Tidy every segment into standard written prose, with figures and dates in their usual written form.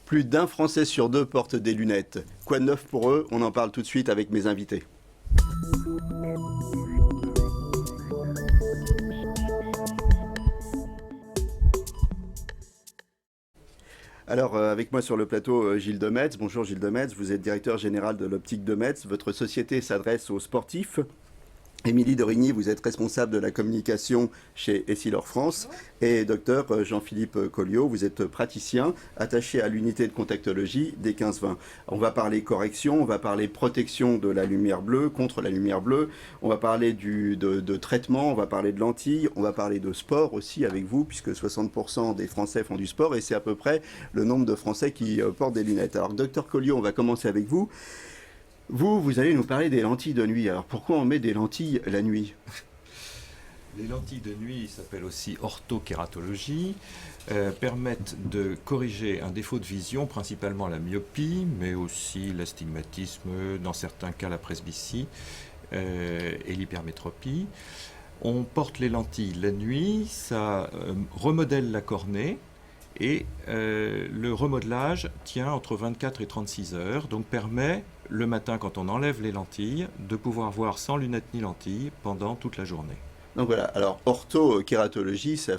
Plus d'un Français sur deux porte des lunettes. Quoi de neuf pour eux? On en parle tout de suite avec mes invités. Alors, avec moi sur le plateau, Gilles Demetz. Bonjour Gilles Demetz, vous êtes directeur général de l'Optique Demetz. Votre société s'adresse aux sportifs. Émilie Dorigny, vous êtes responsable de la communication chez Essilor France. Et docteur Jean-Philippe Colliot, vous êtes praticien attaché à l'unité de contactologie des 15-20. On va parler correction, on va parler protection de la lumière bleue, contre la lumière bleue. On va parler de traitement, on va parler de lentilles, on va parler de sport aussi avec vous, puisque 60% des Français font du sport et c'est à peu près le nombre de Français qui portent des lunettes. Alors, docteur Colliot, on va commencer avec vous. Vous allez nous parler des lentilles de nuit. Alors pourquoi on met des lentilles la nuit? Les lentilles de nuit s'appellent aussi orthokératologie, permettent de corriger un défaut de vision, principalement la myopie, mais aussi l'astigmatisme, dans certains cas la presbytie et l'hypermétropie. On porte les lentilles la nuit, ça remodèle la cornée. Et le remodelage tient entre 24 et 36 heures, donc permet, le matin quand on enlève les lentilles, de pouvoir voir sans lunettes ni lentilles pendant toute la journée. Donc voilà, alors orthokératologie, ça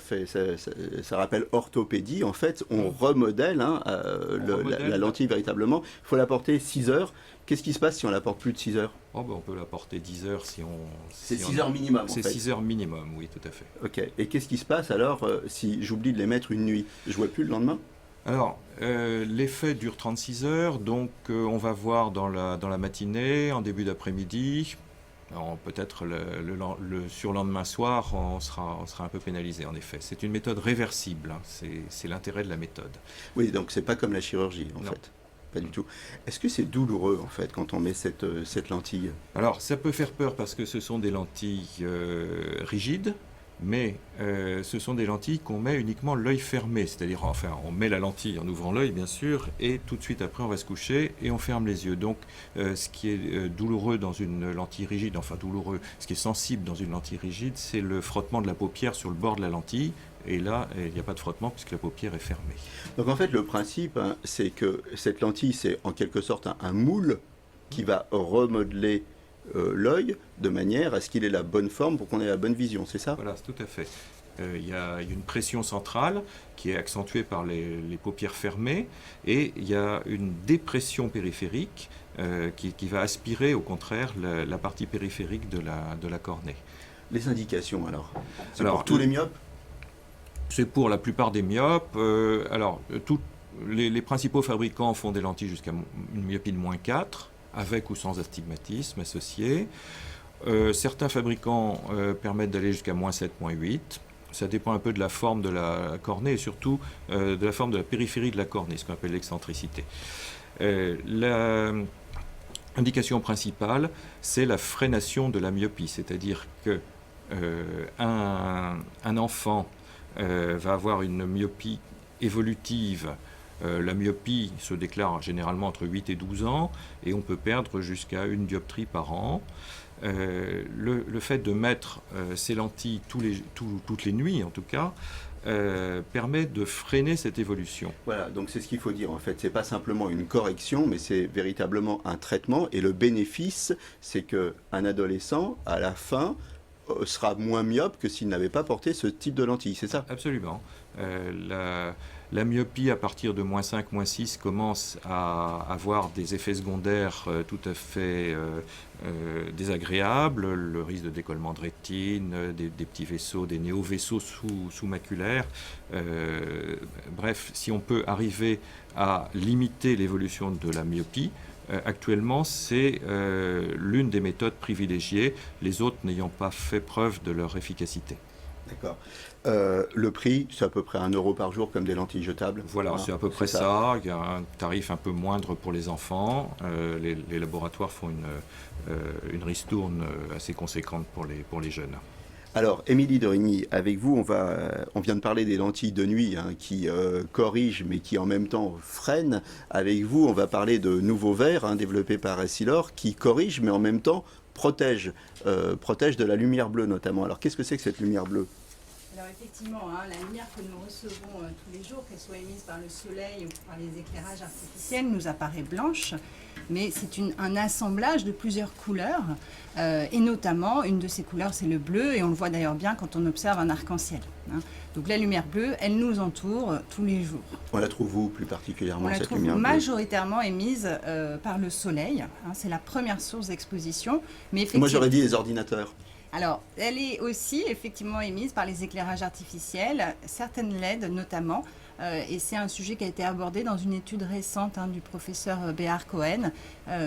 rappelle orthopédie. En fait, on remodèle, la lentille véritablement. Il faut la porter 6 heures. Qu'est-ce qui se passe si on la porte plus de 6 heures? On peut la porter 10 heures si on... C'est 6 heures minimum, C'est 6 heures minimum, oui, tout à fait. Ok, et qu'est-ce qui se passe alors si j'oublie de les mettre une nuit? Je ne vois plus le lendemain? Alors, l'effet dure 36 heures, donc on va voir dans la matinée, en début d'après-midi. Peut-être le surlendemain soir, on sera un peu pénalisé, en effet. C'est une méthode réversible, hein. C'est l'intérêt de la méthode. Oui, donc c'est pas comme la chirurgie, en fait. Pas du tout. Est-ce que c'est douloureux, en fait, quand on met cette lentille? Alors, ça peut faire peur parce que ce sont des lentilles rigides, mais ce sont des lentilles qu'on met uniquement l'œil fermé. C'est-à-dire, enfin, on met la lentille en ouvrant l'œil, bien sûr, et tout de suite après, on va se coucher et on ferme les yeux. Donc, ce qui est douloureux dans une lentille rigide, enfin douloureux, ce qui est sensible dans une lentille rigide, c'est le frottement de la paupière sur le bord de la lentille. Et là, il n'y a pas de frottement puisque la paupière est fermée. Donc en fait, le principe, c'est que cette lentille, c'est en quelque sorte un moule qui va remodeler l'œil de manière à ce qu'il ait la bonne forme pour qu'on ait la bonne vision, c'est ça? Voilà, tout à fait. Il y a une pression centrale qui est accentuée par les paupières fermées et il y a une dépression périphérique qui va aspirer au contraire la partie périphérique de la cornée. Les indications alors? C'est pour tous les myopes? C'est pour la plupart des myopes. Les principaux fabricants font des lentilles jusqu'à une myopie de -4, avec ou sans astigmatisme associé. Certains fabricants permettent d'aller jusqu'à -7, -8. Ça dépend un peu de la forme de la cornée et surtout de la forme de la périphérie de la cornée, ce qu'on appelle l'excentricité. L'indication principale, c'est la freination de la myopie, c'est-à-dire que un enfant va avoir une myopie évolutive. La myopie se déclare généralement entre 8 et 12 ans et on peut perdre jusqu'à une dioptrie par an. Le fait de mettre ces lentilles toutes les nuits, en tout cas, permet de freiner cette évolution. Voilà, donc c'est ce qu'il faut dire en fait. C'est pas simplement une correction, mais c'est véritablement un traitement. Et le bénéfice, c'est qu'un adolescent, à la fin, sera moins myope que s'il n'avait pas porté ce type de lentilles, c'est ça? Absolument. La myopie, à partir de -5, -6, commence à avoir des effets secondaires tout à fait désagréables, le risque de décollement de rétine, des petits vaisseaux, des néovaisseaux sous-maculaires. Bref, si on peut arriver à limiter l'évolution de la myopie, actuellement, c'est l'une des méthodes privilégiées, les autres n'ayant pas fait preuve de leur efficacité. D'accord. Le prix, c'est à peu près 1 € par jour comme des lentilles jetables? Voilà, c'est à peu près ça. Il y a un tarif un peu moindre pour les enfants. Les laboratoires font une ristourne assez conséquente pour les jeunes. Alors, Émilie Dorigny, avec vous, on vient de parler des lentilles de nuit qui corrigent mais qui en même temps freinent. Avec vous, on va parler de nouveaux verres développés par Essilor qui corrigent mais en même temps protègent de la lumière bleue notamment. Alors, qu'est-ce que c'est que cette lumière bleue? Alors effectivement, la lumière que nous recevons tous les jours, qu'elle soit émise par le soleil ou par les éclairages artificiels, nous apparaît blanche, mais c'est un assemblage de plusieurs couleurs, et notamment une de ces couleurs c'est le bleu, et on le voit d'ailleurs bien quand on observe un arc-en-ciel. Donc la lumière bleue, elle nous entoure tous les jours. On la trouve où plus particulièrement, cette lumière bleue? On la trouve majoritairement émise par le soleil, c'est la première source d'exposition. Mais moi j'aurais dit les ordinateurs. Alors, elle est aussi effectivement émise par les éclairages artificiels, certaines LED notamment, et c'est un sujet qui a été abordé dans une étude récente du professeur Béar Cohen,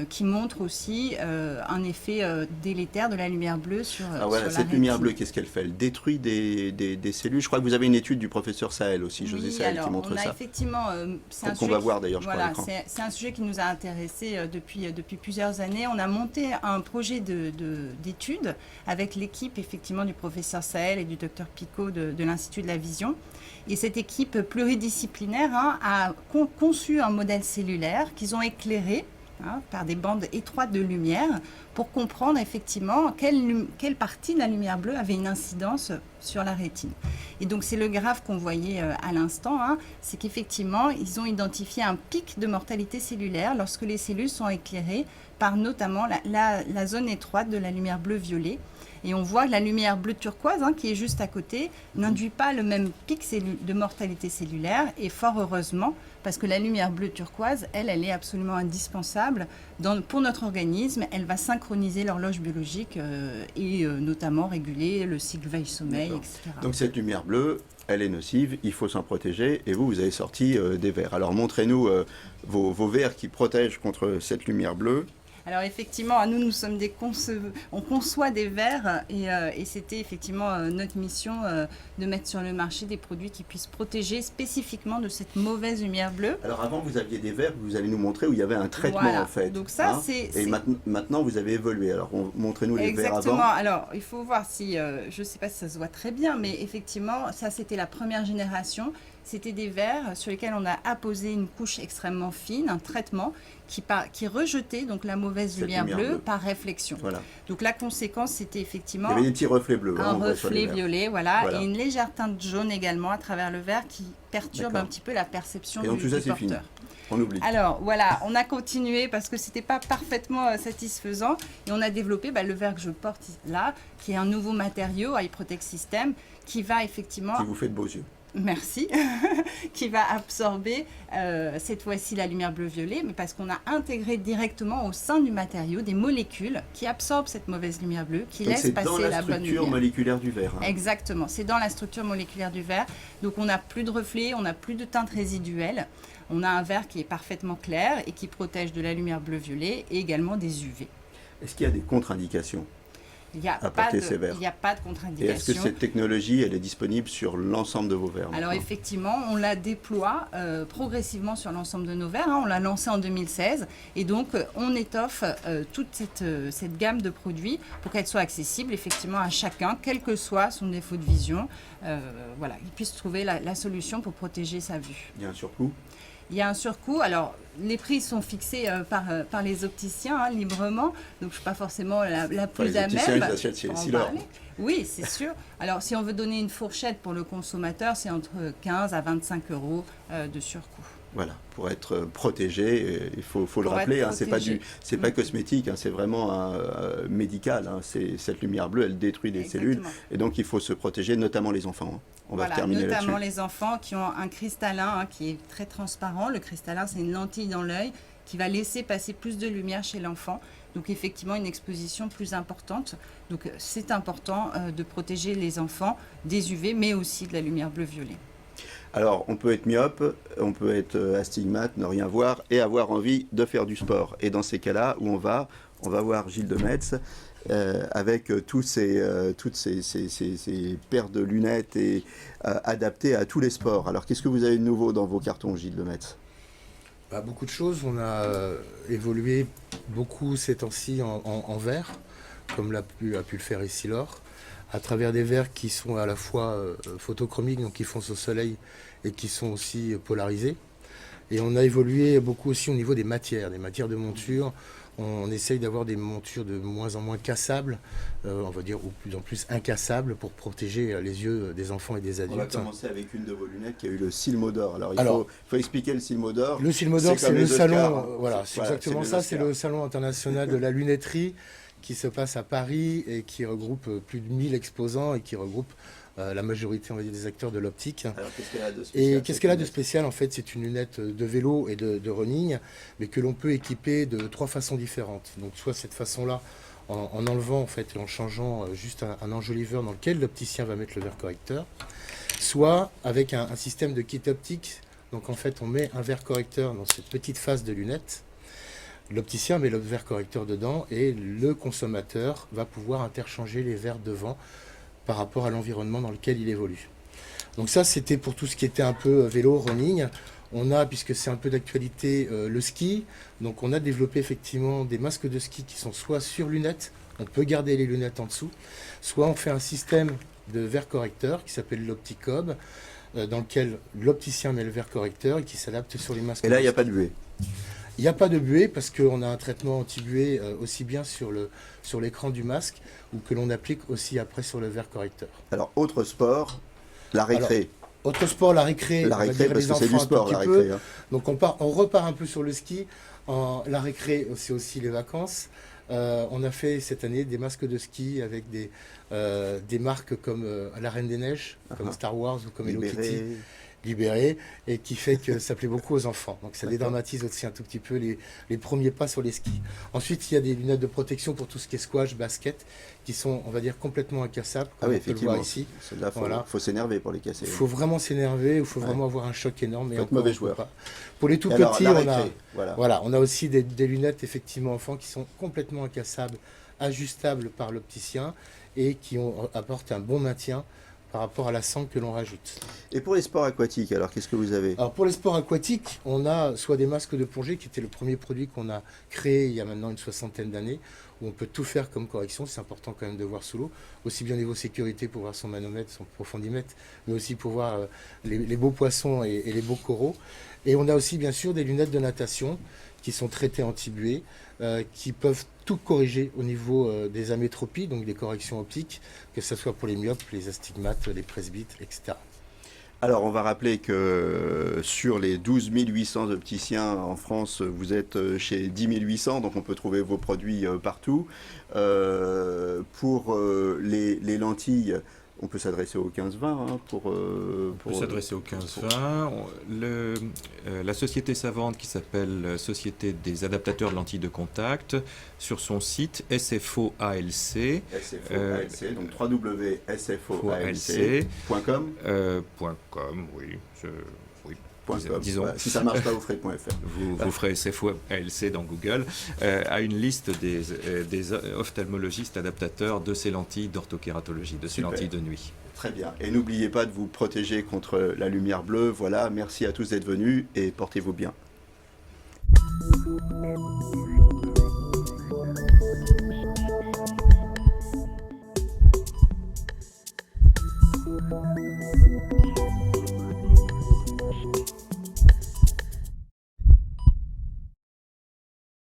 qui montre aussi un effet délétère de la lumière bleue sur, Alors voilà, sur la cette lumière rétine. bleue, qu'est-ce qu'elle fait? Elle détruit des cellules. Je crois que vous avez une étude du professeur Sahel aussi, José Sahel, qui montre ça. Effectivement, c'est un qu'on va voir d'ailleurs, je crois, à l'écran. c'est un sujet qui nous a intéressés depuis plusieurs années. On a monté un projet d'étude avec l'équipe effectivement du professeur Sahel et du docteur Picot de l'Institut de la Vision. Et cette équipe pluridisciplinaire a conçu un modèle cellulaire qu'ils ont éclairé par des bandes étroites de lumière pour comprendre effectivement quelle partie de la lumière bleue avait une incidence sur la rétine. Et donc c'est le graphe qu'on voyait à l'instant, c'est qu'effectivement ils ont identifié un pic de mortalité cellulaire lorsque les cellules sont éclairées par notamment la zone étroite de la lumière bleu-violet. Et on voit que la lumière bleu turquoise, qui est juste à côté, n'induit pas le même pic de mortalité cellulaire. Et fort heureusement, parce que la lumière bleu turquoise, elle est absolument indispensable pour notre organisme. Elle va synchroniser l'horloge biologique et notamment réguler le cycle veille-sommeil, etc. Donc cette lumière bleue, elle est nocive, il faut s'en protéger. Et vous avez sorti des verres. Alors montrez-nous vos verres qui protègent contre cette lumière bleue. Alors effectivement, nous sommes on conçoit des verres et c'était effectivement notre mission de mettre sur le marché des produits qui puissent protéger spécifiquement de cette mauvaise lumière bleue. Alors avant, vous aviez des verres que vous allez nous montrer où il y avait un traitement en fait. Donc ça, Et maintenant, vous avez évolué. Alors montrez-nous les verres avant. Exactement. Alors il faut voir si, je ne sais pas si ça se voit très bien, mais effectivement, ça c'était la première génération. C'était des verres sur lesquels on a apposé une couche extrêmement fine, un traitement qui rejetait donc la mauvaise lumière bleue par réflexion. Voilà. Donc la conséquence, c'était effectivement... Il y avait des petits reflets bleus. Un reflet violet, voilà, et une légère teinte jaune également à travers le verre qui perturbe un petit peu la perception du porteur. Et donc tout ça, c'est fini. On oublie. Alors voilà, on a continué parce que c'était pas parfaitement satisfaisant et on a développé le verre que je porte là, qui est un nouveau matériau, Eye Protect System, qui va effectivement... Qui vous fait de beaux yeux. Merci, qui va absorber cette fois-ci la lumière bleu-violet, mais parce qu'on a intégré directement au sein du matériau des molécules qui absorbent cette mauvaise lumière bleue, qui laissent passer la bonne lumière. C'est dans la structure moléculaire du verre. Exactement, c'est dans la structure moléculaire du verre. Donc on n'a plus de reflets, on n'a plus de teinte résiduelle. On a un verre qui est parfaitement clair et qui protège de la lumière bleu-violet et également des UV. Est-ce qu'il y a des contre-indications ? Il n'y a pas de contre-indication. Et est-ce que cette technologie, elle est disponible sur l'ensemble de vos verres? Alors effectivement, on la déploie progressivement sur l'ensemble de nos verres. On l'a lancé en 2016 et donc on étoffe toute cette gamme de produits pour qu'elle soit accessible effectivement à chacun, quel que soit son défaut de vision. Voilà, il puisse trouver la solution pour protéger sa vue. Il y a un surcoût? Il y a un surcoût. Alors, les prix sont fixés par les opticiens librement, donc je ne suis pas forcément la plus à même. Ils achètent chez Essilor. Oui, c'est sûr. Alors, si on veut donner une fourchette pour le consommateur, c'est entre 15 à 25 euros de surcoût. Voilà, pour être protégé, il faut le rappeler, c'est pas cosmétique, c'est vraiment médical. Cette lumière bleue, elle détruit des cellules, et donc il faut se protéger, notamment les enfants. On va terminer là-dessus. Notamment les enfants qui ont un cristallin qui est très transparent. Le cristallin, c'est une lentille dans l'œil qui va laisser passer plus de lumière chez l'enfant. Donc effectivement, une exposition plus importante. Donc c'est important de protéger les enfants des UV, mais aussi de la lumière bleu-violet. Alors, on peut être myope, on peut être astigmate, ne rien voir et avoir envie de faire du sport. Et dans ces cas-là, où on va voir Gilles Demetz avec toutes ces paires de lunettes et adaptées à tous les sports. Alors, qu'est-ce que vous avez de nouveau dans vos cartons, Gilles Demetz? Beaucoup de choses. On a évolué beaucoup ces temps-ci en verre, comme a pu le faire Essilor, à travers des verres qui sont à la fois photochromiques, donc qui foncent au soleil, et qui sont aussi polarisés. Et on a évolué beaucoup aussi au niveau des matières de monture. On essaye d'avoir des montures de moins en moins cassables, on va dire, ou de plus en plus incassables pour protéger les yeux des enfants et des On va adultes. commencer avec une de vos lunettes qui a eu le Silmodor. Alors, il Alors, faut expliquer le Silmodor. Le Silmodor, c'est comme le les salon, Oscars, hein. voilà, c'est exactement les ça, c'est Oscars. le salon international de la lunetterie qui se passe à Paris et qui regroupe plus de 1000 exposants et qui regroupe la majorité, on va dire, des acteurs de l'optique. Alors, qu'est-ce qu'elle a de spécial? Et qu'est-ce qu'elle a de spécial? En fait, c'est une lunette de vélo et de running, mais que l'on peut équiper de 3 façons différentes. Donc, soit cette façon-là, en enlevant, en fait, et en changeant juste un enjoliveur dans lequel l'opticien va mettre le verre correcteur, soit avec un système de kit optique. Donc, en fait, on met un verre correcteur dans cette petite face de lunette. L'opticien met le verre correcteur dedans et le consommateur va pouvoir interchanger les verres devant par rapport à l'environnement dans lequel il évolue. Donc ça, c'était pour tout ce qui était un peu vélo, running. On a, puisque c'est un peu d'actualité, le ski. Donc on a développé effectivement des masques de ski qui sont soit sur lunettes, on peut garder les lunettes en dessous, soit on fait un système de verre correcteur qui s'appelle l'Opticob, dans lequel l'opticien met le verre correcteur et qui s'adapte sur les masques. Et là, il n'y a de pas ski. de buée. Il n'y a pas de buée parce qu'on a un traitement anti-buée aussi bien sur l'écran du masque ou que l'on applique aussi après sur le verre correcteur. Alors, autre sport, la récré. Autre sport, la récré. La on va récré, dire parce les que c'est du enfants un sport, tout la petit peu. récré. Hein. Donc on repart un peu sur le ski. La récré, c'est aussi les vacances. On a fait cette année des masques de ski avec des marques comme la Reine des Neiges, comme Star Wars ou comme Hello Kitty. Libéré, et qui fait que ça plaît beaucoup aux enfants. Donc ça dédramatise aussi un tout petit peu les premiers pas sur les skis. Ensuite, il y a des lunettes de protection pour tout ce qui est squash, basket, qui sont, on va dire, complètement incassables, comme oui, on peut le voir ici. Là, faut s'énerver pour les casser. Il faut vraiment s'énerver, il faut vraiment avoir un choc énorme. Faut Et être mauvais on peut joueur. pas. Pour les tout Et alors, petits, la on récré, on a aussi des lunettes, effectivement, enfants, qui sont complètement incassables, ajustables par l'opticien, et qui apportent un bon maintien par rapport à la sangle que l'on rajoute. Et pour les sports aquatiques, alors qu'est-ce que vous avez? Alors pour les sports aquatiques, on a soit des masques de plongée qui était le premier produit qu'on a créé il y a maintenant une 60aine d'années, où on peut tout faire comme correction, c'est important quand même de voir sous l'eau, aussi bien au niveau sécurité pour voir son manomètre, son profondimètre, mais aussi pour voir les beaux poissons et les beaux coraux. Et on a aussi bien sûr des lunettes de natation qui sont traitées anti-buée, qui peuvent tout corriger au niveau des amétropies, donc des corrections optiques, que ce soit pour les myopes, les astigmates, les presbytes, etc. Alors, on va rappeler que sur les 12 800 opticiens en France, vous êtes chez 10 800, donc on peut trouver vos produits partout. Pour les lentilles, on peut s'adresser au 15-20. Hein, on peut s'adresser au 15-20. La société savante qui s'appelle Société des adaptateurs de lentilles de contact, sur son site SFO ALC. SFO ALC, donc www.sfoalc.com. .com, oui. Disons, si ça marche pas, vous ferez .fr. Vous ferez SFO ALC dans Google, a une liste des ophtalmologistes adaptateurs de ces lentilles d'orthokératologie, de ces lentilles de nuit. Très bien. Et n'oubliez pas de vous protéger contre la lumière bleue. Voilà, merci à tous d'être venus et portez-vous bien.